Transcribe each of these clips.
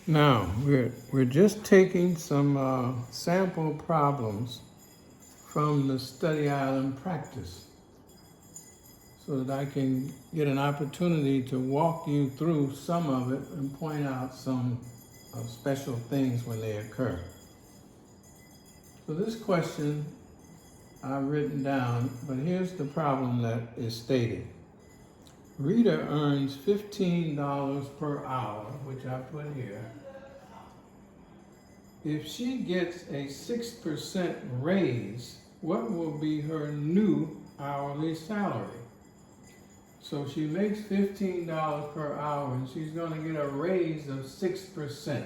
Now, we're just taking some sample problems from the study island practice so that I can get an opportunity to walk you through some of it and point out some special things when they occur. So this question I've written down, but here's the problem that is stated. Rita earns $15 per hour, which I put here. If she gets a 6% raise, what will be her new hourly salary? So she makes $15 per hour and she's going to get a raise of 6%.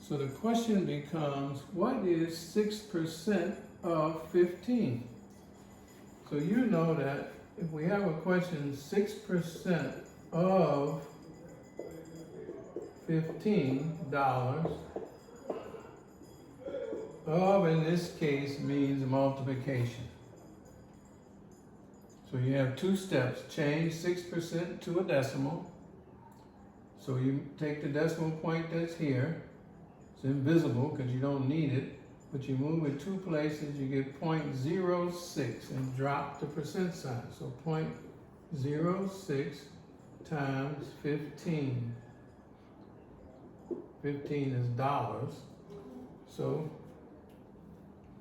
So the question becomes, what is 6% of 15? So you know that if we have a question, 6% of $15, of in this case means multiplication. So you have two steps. Change 6% to a decimal. So you take the decimal point that's here. It's invisible because you don't need it. But you move it two places, you get 0.06 and drop the percent sign. So 0.06 times 15. 15 is dollars. So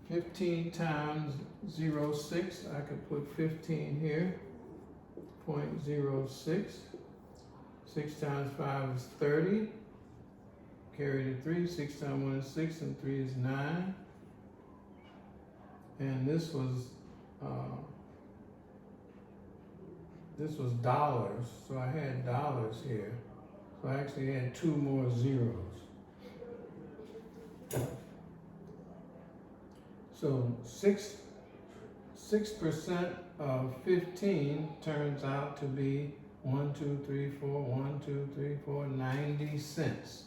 15 times 0.06, I could put 15 here, 0.06. 6 times 5 is 30. Carry the 3, 6 times 1 is 6, and 3 is 9. And this was dollars, so I had dollars here. So I actually had two more zeros. So 6% of 15 turns out to be 90 cents.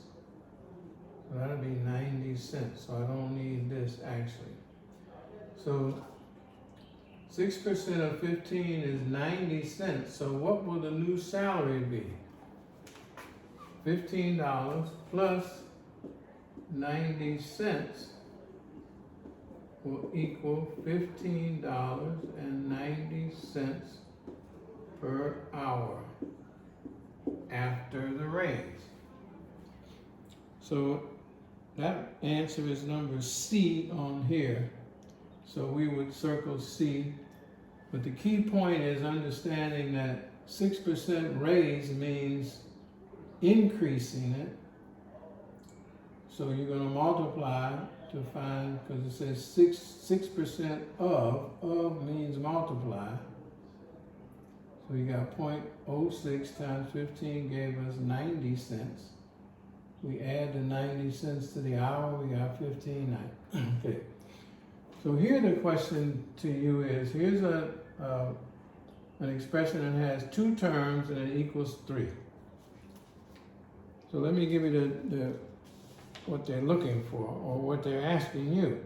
So that'll be 90 cents. So I don't need this actually. So 6% of 15 is 90 cents. So what will the new salary be? $15 plus 90 cents will equal $15.90 per hour after the raise. So that answer is number C on here. So we would circle C. But the key point is understanding that 6% raise means increasing it. So you're going to multiply to find, because it says 6% of means multiply. So you got 0.06 times 15 gave us 90 cents. We add the 90 cents to the hour, we got 15. Okay. So here the question to you is, here's an expression that has two terms and it equals 3. So let me give you what they're looking for, or what they're asking you.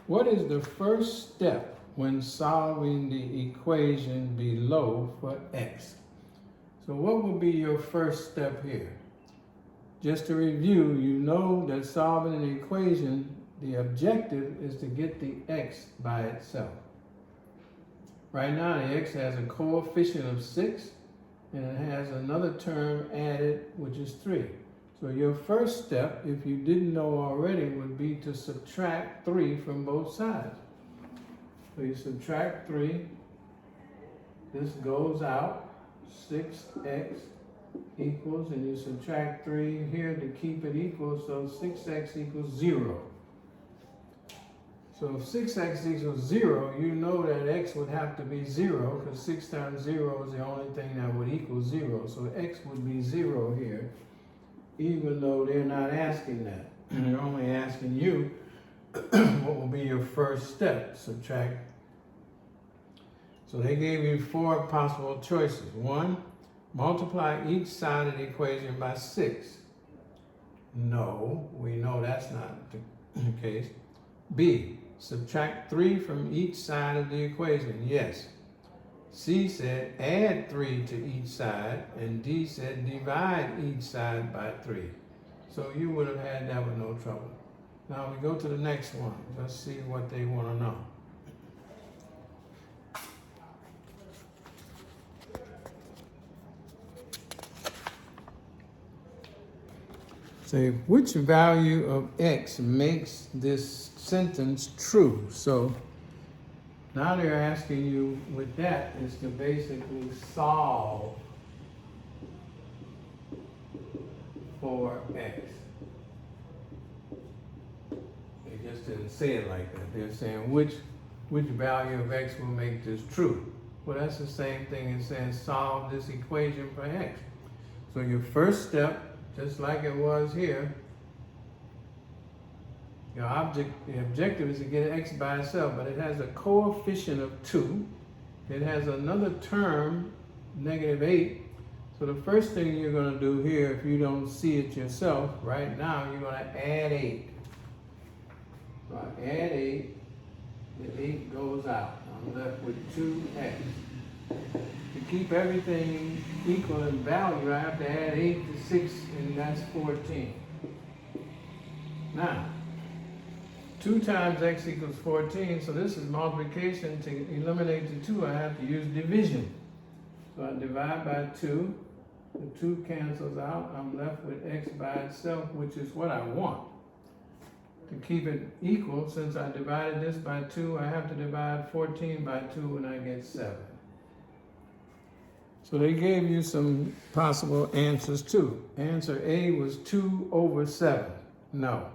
What is the first step when solving the equation below for x? So what will be your first step here? Just to review, you know that solving an equation, the objective is to get the x by itself. Right now, the x has a coefficient of 6, and it has another term added, which is 3. So your first step, if you didn't know already, would be to subtract 3 from both sides. So you subtract 3, this goes out, 6x equals, and you subtract 3 here to keep it equal, so 6x equals 0. So if 6x equals 0, you know that x would have to be 0, because 6 times 0 is the only thing that would equal 0. So x would be 0 here, even though they're not asking that. They're only asking you what will be your first step, subtract. So they gave you 4 possible choices. 1, multiply each side of the equation by 6. No, we know that's not the case. B, subtract 3 from each side of the equation. Yes. C said add 3 to each side, and D said divide each side by 3. So you would have had that with no trouble. Now we go to the next one. Let's see what they want to know. Say, which value of X makes this sentence true? So now they're asking you with that is to basically solve for X. They just didn't say it like that. They're saying which value of X will make this true. Well, that's the same thing as saying solve this equation for X. So your first step, just like it was here, the objective is to get X by itself, but it has a coefficient of 2. It has another term, -8. So the first thing you're going to do here, if you don't see it yourself, right now, you're going to add 8. So I add 8, the 8 goes out. I'm left with 2X. To keep everything equal in value, I have to add 8 to 6, and that's 14. Now, 2 times X equals 14, so this is multiplication. To eliminate the 2, I have to use division. So I divide by 2, the 2 cancels out, I'm left with X by itself, which is what I want. To keep it equal, since I divided this by 2, I have to divide 14 by 2, and I get 7. So they gave you some possible answers too. Answer A was 2 over 7. No.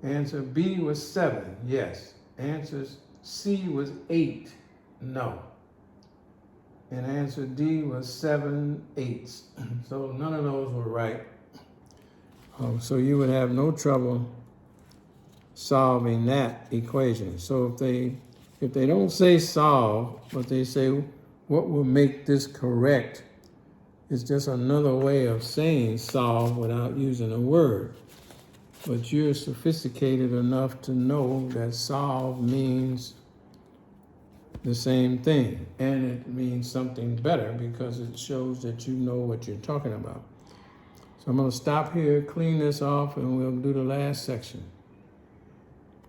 Answer B was 7. Yes. Answer C was 8. No. And answer D was 7/8. So none of those were right. So you would have no trouble solving that equation. So if they don't say solve, but they say what will make this correct, is just another way of saying solve without using a word. But you're sophisticated enough to know that solve means the same thing, and it means something better because it shows that you know what you're talking about. So I'm going to stop here, clean this off, and we'll do the last section.